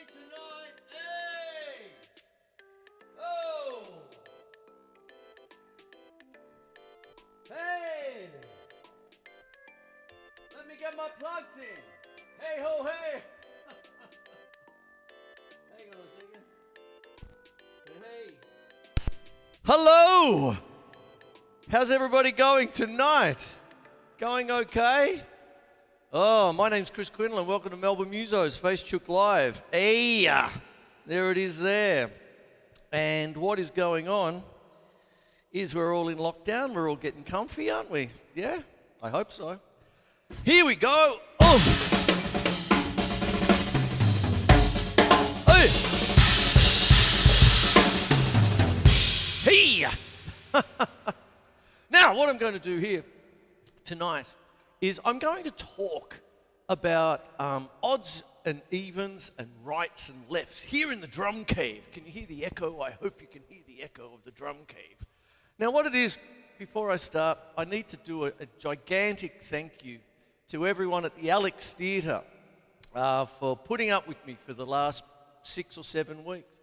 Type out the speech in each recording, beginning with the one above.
tonight. Hey! Oh! Hey! Let me get my plugs in. Hey ho hey! Hang on a second. Hey. Hello! How's everybody going tonight? Going okay? Oh, my name's Quinlan. Welcome to Melbourne Musos Facechook Live. Hey, there it is there. And what is going on is we're all in lockdown. We're all getting comfy, aren't we? Yeah? I hope so. Here we go. Oh! Hey! Hey! Now, what I'm going to do here tonight is I'm going to talk about odds and evens and rights and lefts here in the drum cave. Can you hear the echo? I hope you can hear the echo of the drum cave. Now, what it is, before I start, I need to do a gigantic thank you to everyone at the Alex Theatre for putting up with me for the last 6 or 7 weeks.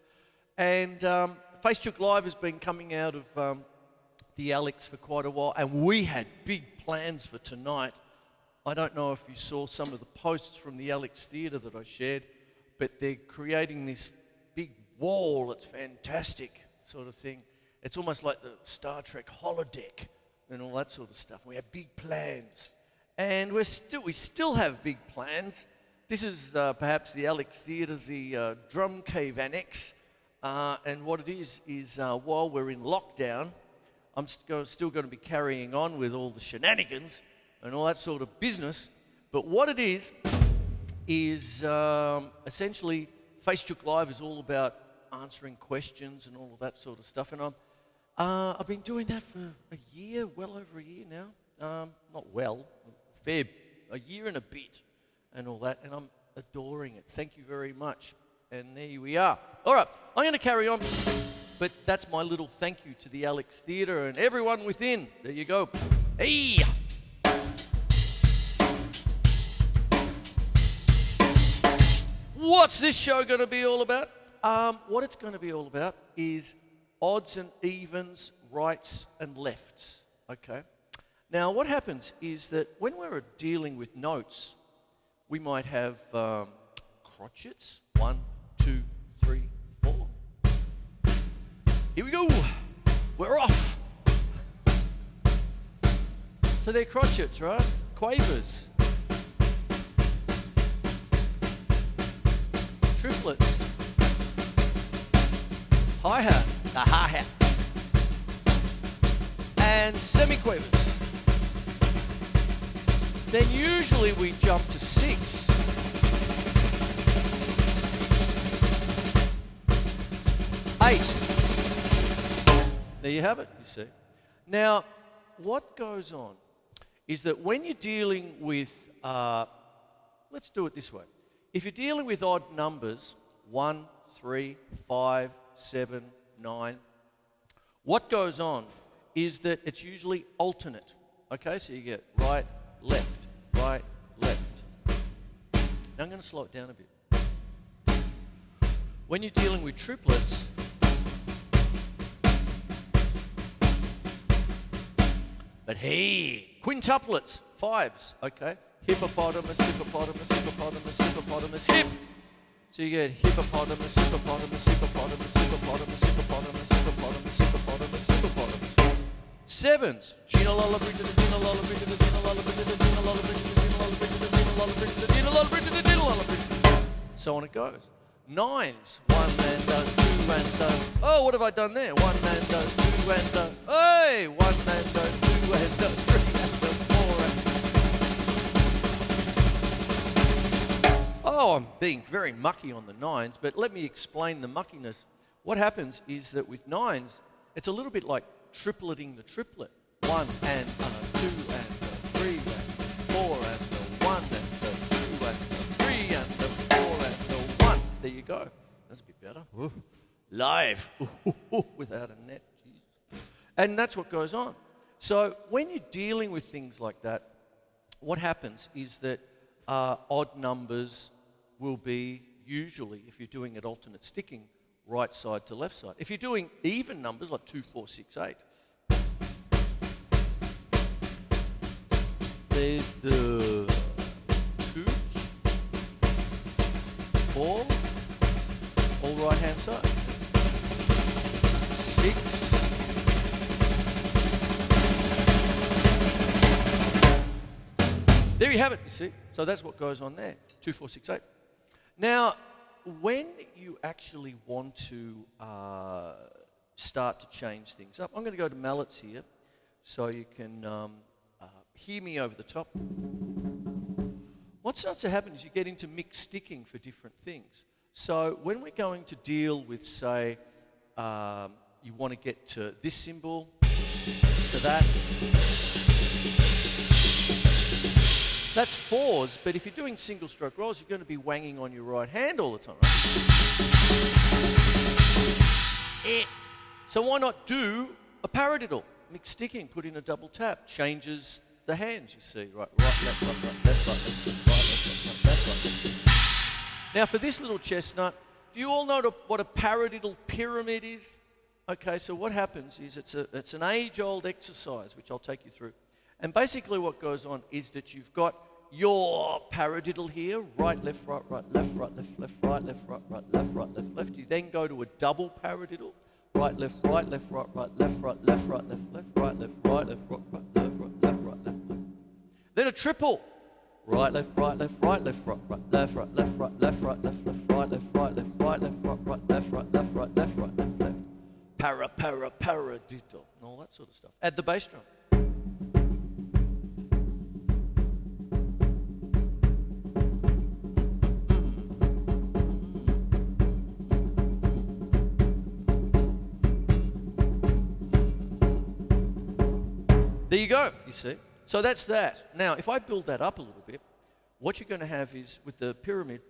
And Facechook Live has been coming out of the Alex for quite a while, and we had big plans for tonight. I don't know if you saw some of the posts from the Alex Theatre that I shared, but they're creating this big wall. It's fantastic sort of thing. It's almost like the Star Trek holodeck and all that sort of stuff. We have big plans, and we still have big plans. This is perhaps the Alex Theatre, the Drum Cave Annex, and what it is while we're in lockdown, I'm still going to be carrying on with all the shenanigans and all that sort of business. But what it is essentially Facechook Live is all about answering questions and all of that sort of stuff. And I've been doing that for a year, well over a year now. A year and a bit and all that. And I'm adoring it. Thank you very much. And there we are. All right, I'm going to carry on. But that's my little thank you to the Alex Theatre and everyone within. There you go. Hey! What's this show going to be all about? What it's going to be all about is odds and evens, rights and lefts. Okay? Now, what happens is that when we're dealing with notes, we might have crotchets. 1, 2, 3, 4. Here we go. We're off. So they're crotchets, right? Quavers. Triplets. Hi-hat. The hi-hat. And semiquavers. Then usually we jump to 6. Eight. There you have it, you see. Now, what goes on is that when you're dealing with, let's do it this way. If you're dealing with odd numbers, 1, 3, 5, 7, 9, what goes on is that it's usually alternate. Okay, so you get right, left, right, left. Now I'm going to slow it down a bit. When you're dealing with triplets, but hey, quintuplets, 5s, okay? Hippopotamus, hippopotamus, hippopotamus, hippopotamus, hip. So you get hippopotamus, hippopotamus, hippopotamus, hippopotamus, hippopotamus, hippopotamus, hippopotamus, hippopotamus. 7s, Gina Lolla Bridget, Gina Lolla Bridget, Gina Lolla Bridget, Gina Lolla Bridget, Gina Lolla Bridget, Gina Lolla Bridget, Gina Lolla Bridget, Gina Lolla Bridget. So on it goes. 9s, 1 and 2 and oh, what have I done there? 1 and 2 and hey, 1 and 2 and 3 and 4. Oh, I'm being very mucky on the 9s, but let me explain the muckiness. What happens is that with 9s, it's a little bit like tripleting the triplet. 1 and 2 and 3 and 4 and 1 and 2 and 3 and 4 and 1. There you go. That's a bit better. Ooh. Live. Without a net. Jeez. And that's what goes on. So when you're dealing with things like that, what happens is that odd numbers will be usually, if you're doing it alternate sticking, right side to left side. If you're doing even numbers like 2, 4, 6, 8, there's the 2s, 4, all right hand side, 6, there you have it, you see. So that's what goes on there, 2, 4, 6, 8. Now, when you actually want to start to change things up, I'm going to go to mallets here so you can hear me over the top. What starts to happen is you get into mixed sticking for different things. So when we're going to deal with, say, you want to get to this symbol, to that, that's 4s, but if you're doing single stroke rolls, you're going to be wanging on your right hand all the time, right? So why not do a paradiddle? Mixed sticking, put in a double tap, changes the hands, you see. Right, left, right, left, right, left, right, left, right, left. Now for this little chestnut, do you all know what a paradiddle pyramid is? Okay, so what happens is it's an age-old exercise, which I'll take you through. And basically what goes on is that you've got your paradiddle here, right, left, right, left, right, left, left, right, left, right, left, right, left, left. You then go to a double paradiddle, right, left, right, left, right, left, right, left, right, left, left, right, left, right, left, right, left, right, left, right, left, left. Then a triple, right, left, right, left, right, left, right, left, right, left, right, left, right, left, left, right, left, right, left, right, left, right, left, right, left, right, left, right, left, left. Paradiddle, and all that sort of stuff. Add the bass drum. There you go, you see. So that's that. Now, if I build that up a little bit, what you're going to have is, with the pyramid,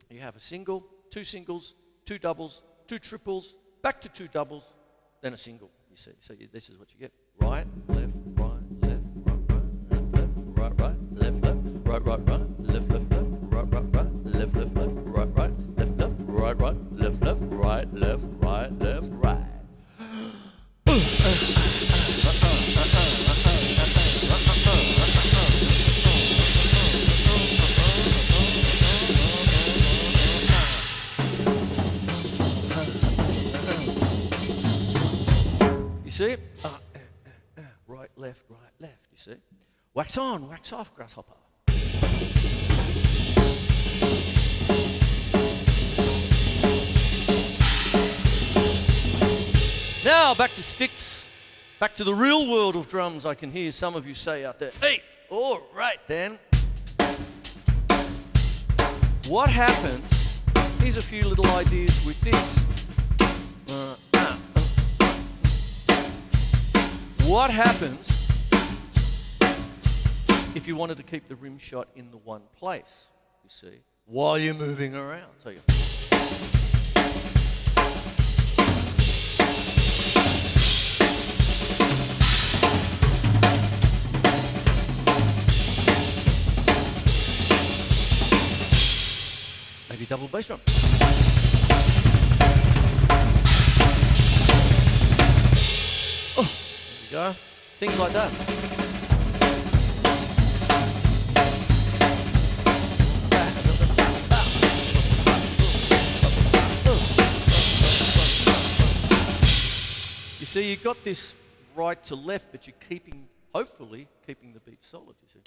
you have a single, 2 singles, 2 doubles, 2 triples, back to 2 doubles, then a single, you see. So this is what you get. Right, left, right, left, right, right, left, left, right, right, left, left, right, right, left, left, right, right, left, left, right, right, left, left, right, left, right, left, right. You see? Right, left, you see? Wax on, wax off, grasshopper. Now, back to sticks. Back to the real world of drums, I can hear some of you say out there, hey, all right then. What happens, here's a few little ideas with this. What happens if you wanted to keep the rim shot in the one place, you see, while you're moving around? So you maybe double bass drum. Oh, there you go. Things like that. You see, you've got this right to left, but you're keeping, hopefully, keeping the beat solid, you see.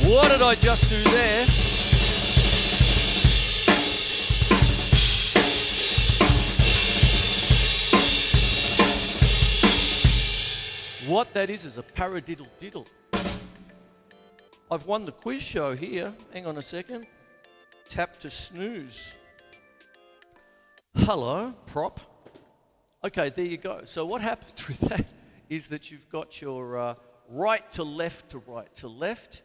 What did I just do there? What that is a paradiddle diddle. I've won the quiz show here. Hang on a second. Tap to snooze. Hello, prop. Okay, there you go. So what happens with that is that you've got your right to left to right to left.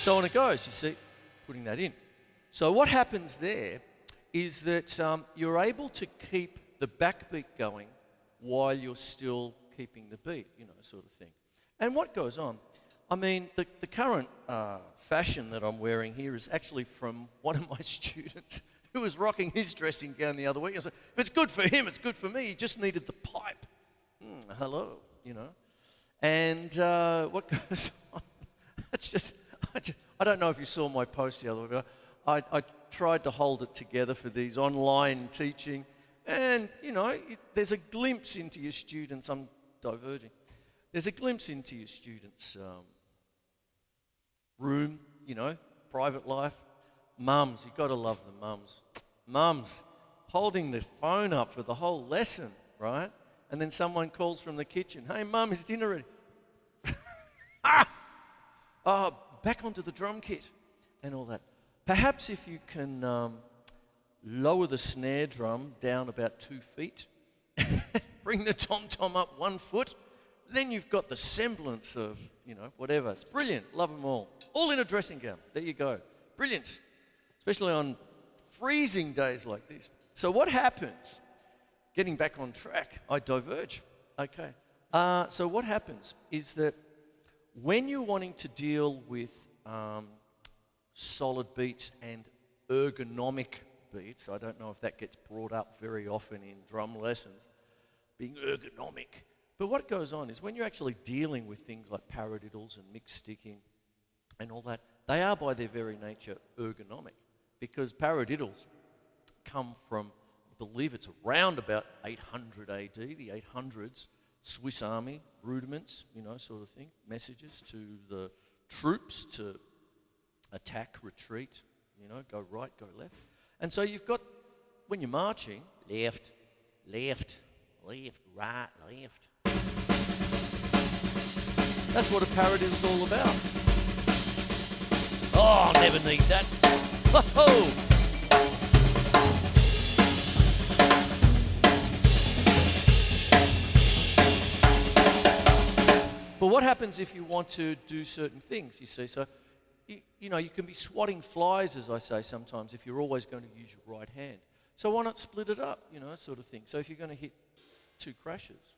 So on it goes, you see. putting that in. So what happens there is that you're able to keep the backbeat going while you're still keeping the beat, sort of thing. And what goes on? I mean, the current fashion that I'm wearing here is actually from one of my students who was rocking his dressing gown the other week. I said, if it's good for him, it's good for me. He just needed the pipe. Hello, And what goes on? It's just, I don't know if you saw my post the other week, but I tried to hold it together for these online teaching. And, there's a glimpse into your students. I'm diverging. There's a glimpse into your students' room, private life. Mums, you've got to love the mums. Mums, holding the phone up for the whole lesson, right? And then someone calls from the kitchen, hey, Mum, is dinner ready? Back onto the drum kit and all that. Perhaps if you can lower the snare drum down about 2 feet, bring the tom-tom up 1 foot, then you've got the semblance of, whatever. It's brilliant. Love them all. All in a dressing gown. There you go. Brilliant. Especially on freezing days like this. So what happens? Getting back on track, I diverge. Okay. So what happens is that when you're wanting to deal with solid beats and ergonomic beats, I don't know if that gets brought up very often in drum lessons, being ergonomic. But what goes on is when you're actually dealing with things like paradiddles and mixed sticking and all that, they are by their very nature ergonomic, because paradiddles come from, I believe it's around about 800 AD, the 800s, Swiss Army rudiments, sort of thing, messages to the troops to attack, retreat, go right, go left. And so you've got, when you're marching, left, left, left, right, left. That's what a paradiddle is all about. Oh, I'll never need that. Ho-ho! But what happens if you want to do certain things, you see? So, you can be swatting flies, as I say sometimes, if you're always going to use your right hand. So why not split it up, sort of thing. So if you're going to hit 2 crashes.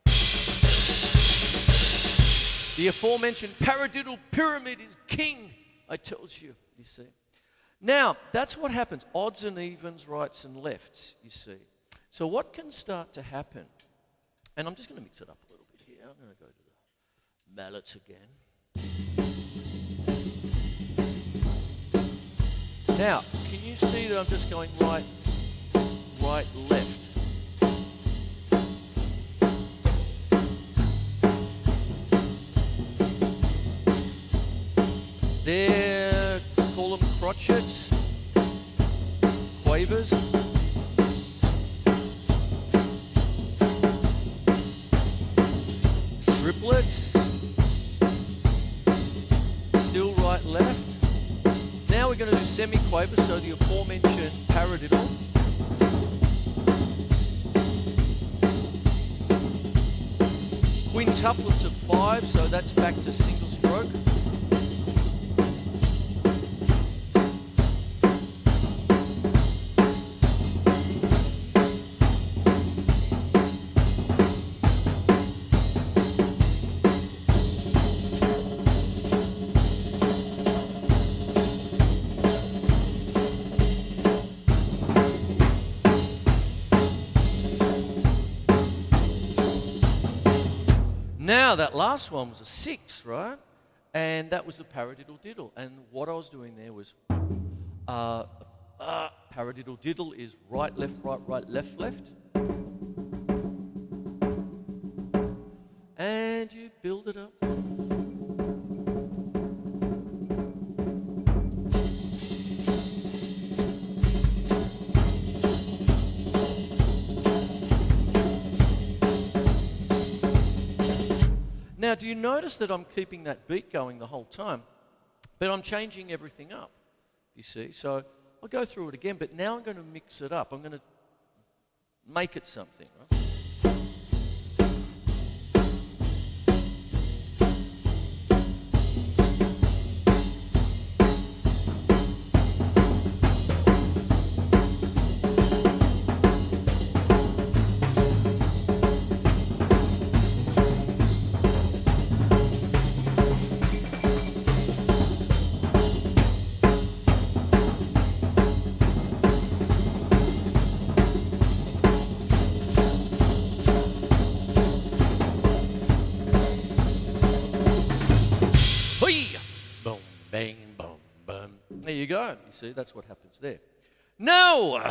The aforementioned paradiddle pyramid is king, I tells you, you see. Now, that's what happens. Odds and evens, rights and lefts, you see. So what can start to happen? And I'm just going to mix it up a little bit here. I'm going to go to the mallets again. Now, can you see that I'm just going right, right, left? There, call them crotchets, quavers. Triplets. Still right, left. Now we're going to do semi-quavers, so the aforementioned paradiddle. Quintuplets of 5, so that's back to single stroke. Now, that last one was a 6, right? And that was a paradiddle diddle. And what I was doing there was paradiddle diddle is right, left, right, right, left, left. And you build it up. Now, do you notice that I'm keeping that beat going the whole time, but I'm changing everything up, you see? So I'll go through it again, but now I'm going to mix it up. I'm going to make it something, right? you go. You see, that's what happens there. Now,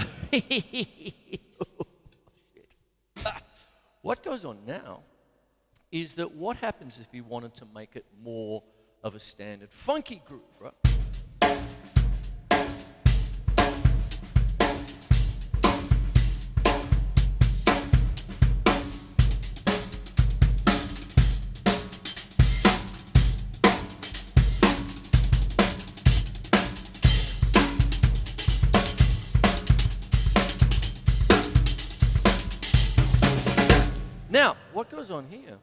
what goes on now is that what happens if you wanted to make it more of a standard funky groove, right? Now, what goes on here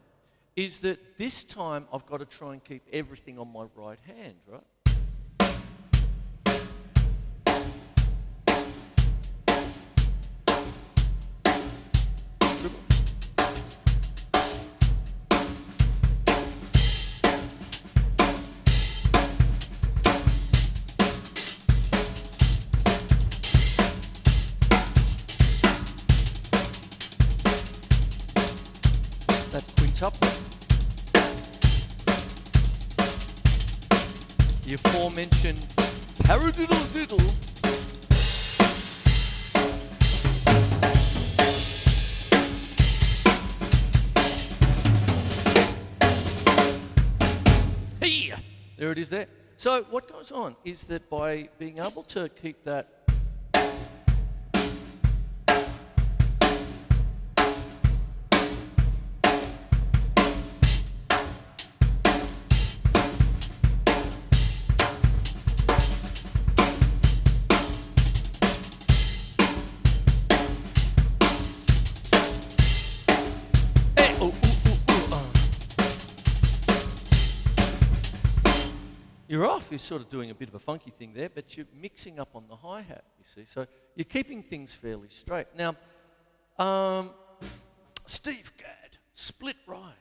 is that this time I've got to try and keep everything on my right hand, right? Triple. That's quintuplet. The aforementioned paradiddle diddle. Hey! There it is there. So what goes on is that by being able to keep that you're off. You're sort of doing a bit of a funky thing there, but you're mixing up on the hi-hat, you see. So you're keeping things fairly straight. Now, Steve Gadd, split ride.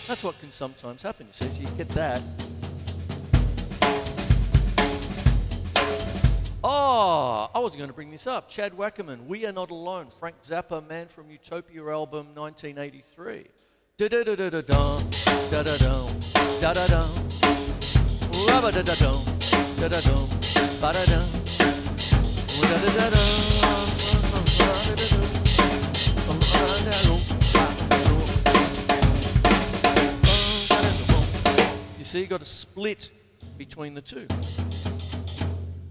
That's what can sometimes happen, you see. So you get that. Oh, I wasn't going to bring this up. Chad Wackerman, We Are Not Alone. Frank Zappa, Man from Utopia album, 1983. Da-da-da-da-da-dum, da-da-dum, da-da-dum, rabba-da-da-dum, da-da-dum, ba-da-dum, da-da-dum. You see, you got a split between the two.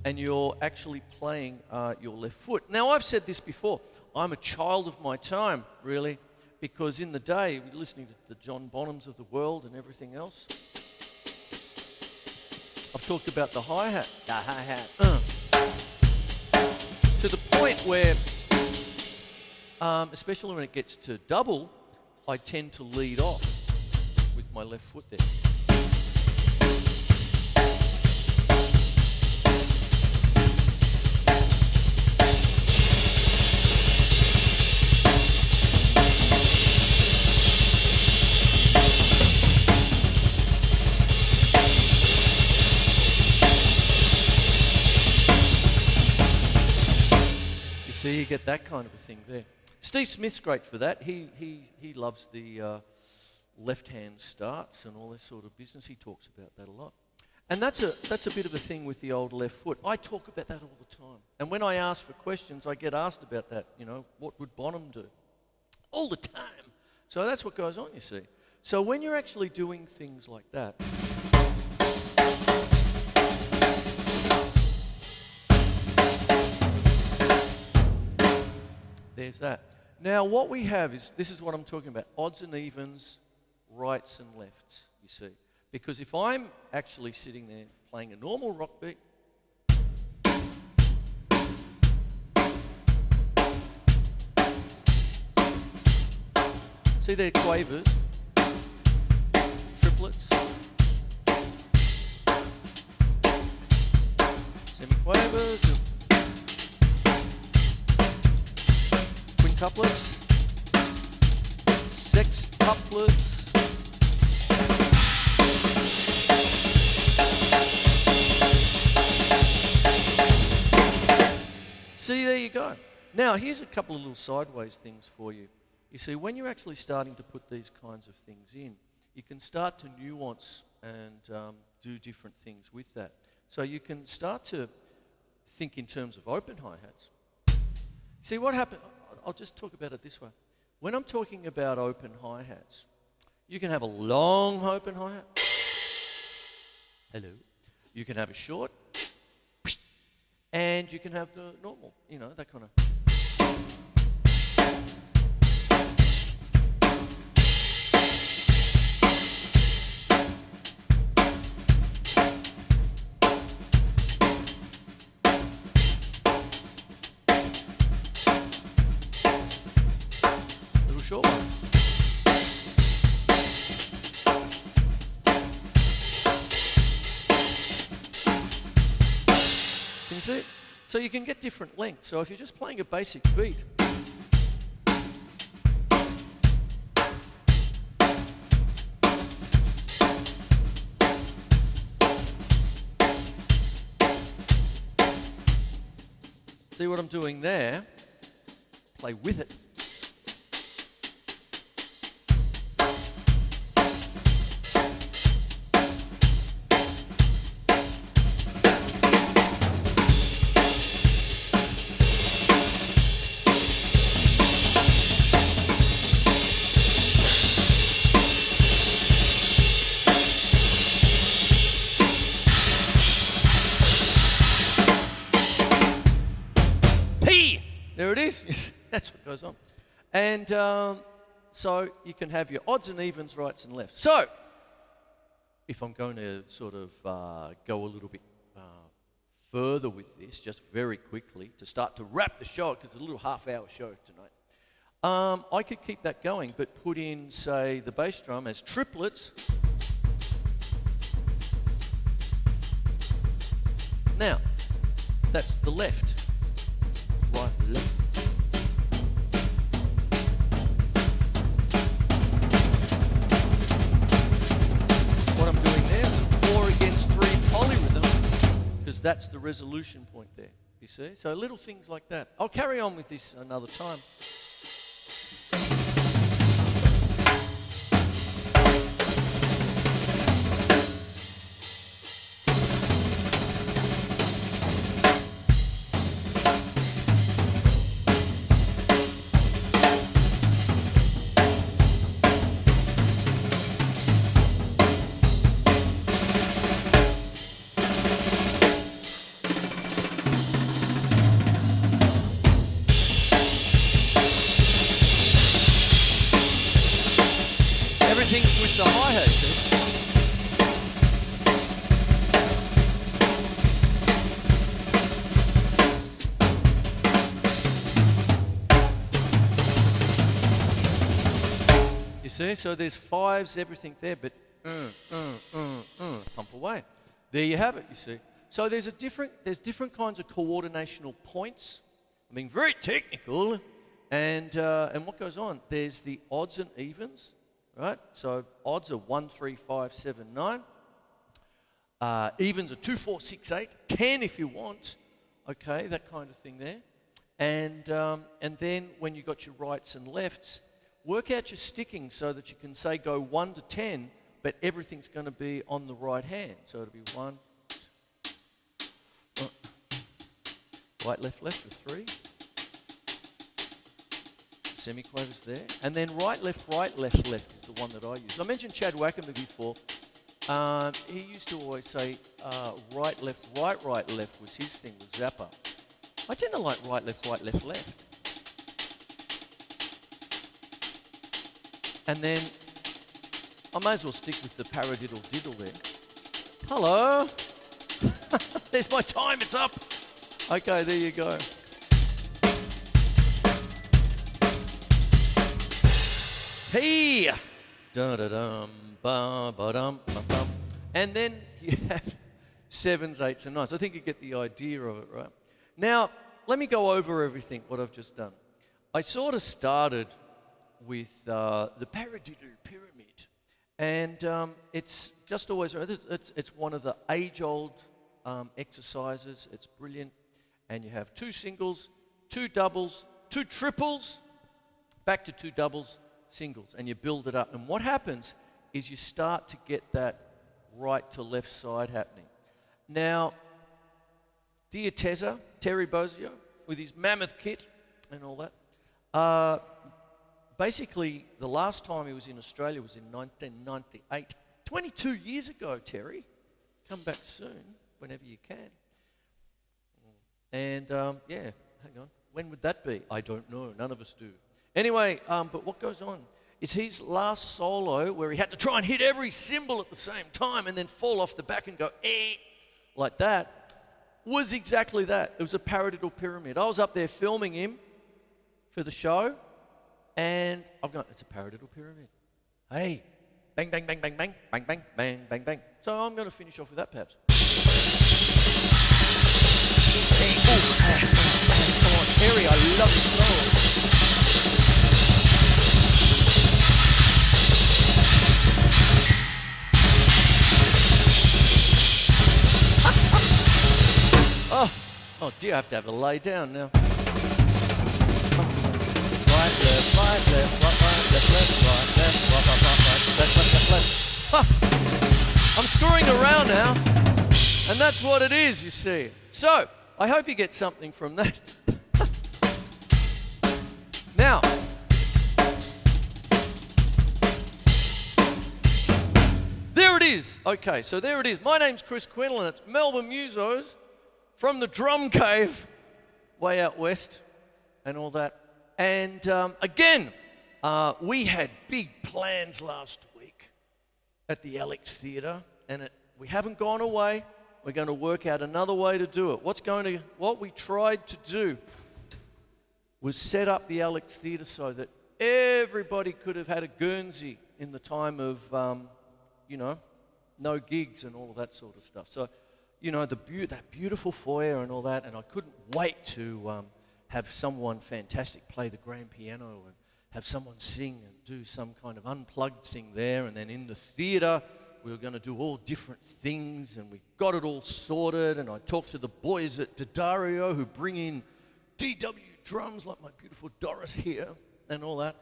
And you're actually playing your left foot. Now, I've said this before. I'm a child of my time, really, because in the day, listening to the John Bonhams of the world and everything else, I've talked about the hi-hat. The hi-hat. To the point where, especially when it gets to double, I tend to lead off with my left foot there. So you get that kind of a thing there. Steve Smith's great for that. He loves the left-hand starts and all this sort of business. He talks about that a lot. And that's a bit of a thing with the old left foot. I talk about that all the time. And when I ask for questions, I get asked about that. You know, what would Bonham do? All the time. So that's what goes on, you see. So when you're actually doing things like that, there's that. Now, what we have is, this is what I'm talking about, odds and evens, rights and lefts, you see. Because if I'm actually sitting there playing a normal rock beat, see there quavers, triplets, semi-quavers, quintuplets, sextuplets, see, there you go. Now, here's a couple of little sideways things for you. You see, when you're actually starting to put these kinds of things in, you can start to nuance and do different things with that. So you can start to think in terms of open hi-hats. See, what happened, I'll just talk about it this way. When I'm talking about open hi-hats, you can have a long open hi-hat. Hello. You can have a short. And you can have the normal, that kind of. Little short one. Can you see it? So you can get different lengths. So if you're just playing a basic beat, see what I'm doing there? Play with it. There it is. That's what goes on. And so you can have your odds and evens, rights and lefts. So if I'm going to sort of go a little bit further with this, just very quickly, to start to wrap the show, because it's a little half-hour show tonight, I could keep that going, but put in, say, the bass drum as triplets. Now, that's the left. Right, left. What I'm doing there is a 4 against 3 polyrhythm, because that's the resolution point there, you see? So little things like that. I'll carry on with this another time. Everything's with the hi-hat, see? You see, so there's fives, everything there, but pump away. There you have it, you see. So there's different kinds of coordinational points. I'm being very technical, and what goes on? There's the odds and evens. Right, so odds are 1, 3, 5, 7, 9. Evens are 2, 4, 6, 8, 10 if you want. Okay, that kind of thing there. And then when you've got your rights and lefts, work out your sticking so that you can say go 1 to 10, but everything's going to be on the right hand. So it'll be 1, right, left with 3. Semiquavers there, and then right, left is the one that I use. I mentioned Chad Wackerman before. He used to always say right, left was his thing, with Zappa. I tend to like right, left. And then I may as well stick with the paradiddle diddle there. Hello! There's my time, it's up! Okay, there you go. Hey! Da-da-dum, ba-ba-dum, ba-bum. And then you have 7s, 8s, and 9s. I think you get the idea of it, right? Now, let me go over everything, what I've just done. I sort of started with the paradiddle pyramid. And it's just always, it's one of the age-old exercises. It's brilliant. And you have 2 singles, 2 doubles, 2 triples, back to 2 doubles, singles, and you build it up. And what happens is you start to get that right to left side happening. Now, dear Terry Bozio, with his mammoth kit and all that, basically the last time he was in Australia was in 1998. 22 years ago, Terry. Come back soon, whenever you can. And yeah, hang on. When would that be? I don't know. None of us do. Anyway, but what goes on is his last solo, where he had to try and hit every cymbal at the same time and then fall off the back and go, like that, was exactly that. It was a paradiddle pyramid. I was up there filming him for the show, and I've gone, it's a paradiddle pyramid. Hey, bang, bang, bang, bang, bang, bang, bang, bang, bang, bang. So I'm going to finish off with that, perhaps. Hey, come on, Terry, I love your solo. Oh dear, I have to have a lay down now. Right, left, right, left, right, left, right, left, left. Ha! I'm screwing around now, and that's what it is, you see. So, I hope you get something from that. Now, there it is. Okay, so there it is. My name's Chris Quinlan. It's Melbourne Musos. From the drum cave, way out west, and all that. And again, we had big plans last week at the Alex Theatre, and we haven't gone away. We're going to work out another way to do it. What we tried to do was set up the Alex Theatre so that everybody could have had a Guernsey in the time of, no gigs and all of that sort of stuff. So, that beautiful foyer and all that, and I couldn't wait to have someone fantastic play the grand piano and have someone sing and do some kind of unplugged thing there, and then in the theatre we were going to do all different things, and we got it all sorted, and I talked to the boys at Daddario who bring in DW drums like my beautiful Doris here and all that.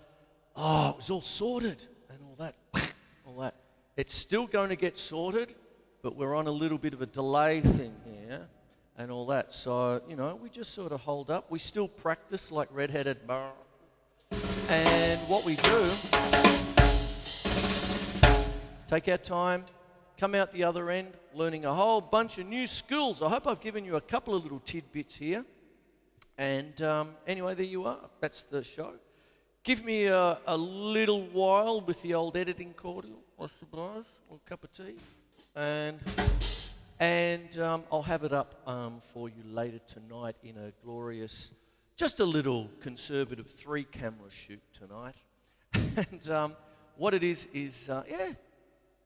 Oh, it was all sorted and all that. It's still going to get sorted, but we're on a little bit of a delay thing here and all that. So, we just sort of hold up. We still practice like redheaded bar. And what we do, take our time, come out the other end, learning a whole bunch of new skills. I hope I've given you a couple of little tidbits here. And anyway, there you are. That's the show. Give me a little while with the old editing cordial, I suppose, or a cup of tea. And I'll have it up for you later tonight in a glorious, just a little conservative 3-camera shoot tonight. And what it is,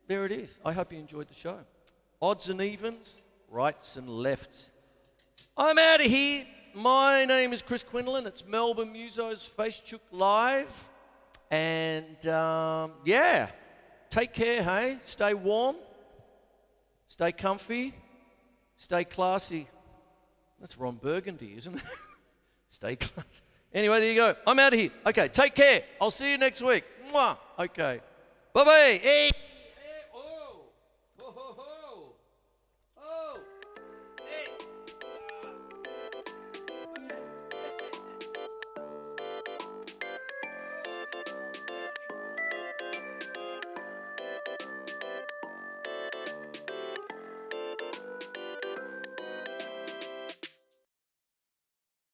there it is. I hope you enjoyed the show. Odds and evens, rights and lefts. I'm out of here. My name is Chris Quinlan. It's Melbourne Musos Facechook Live. And take care, hey? Stay warm. Stay comfy, stay classy. That's Ron Burgundy, isn't it? Stay classy. Anyway, there you go. I'm out of here. Okay, take care. I'll see you next week. Mwah. Okay. Bye-bye. Hey.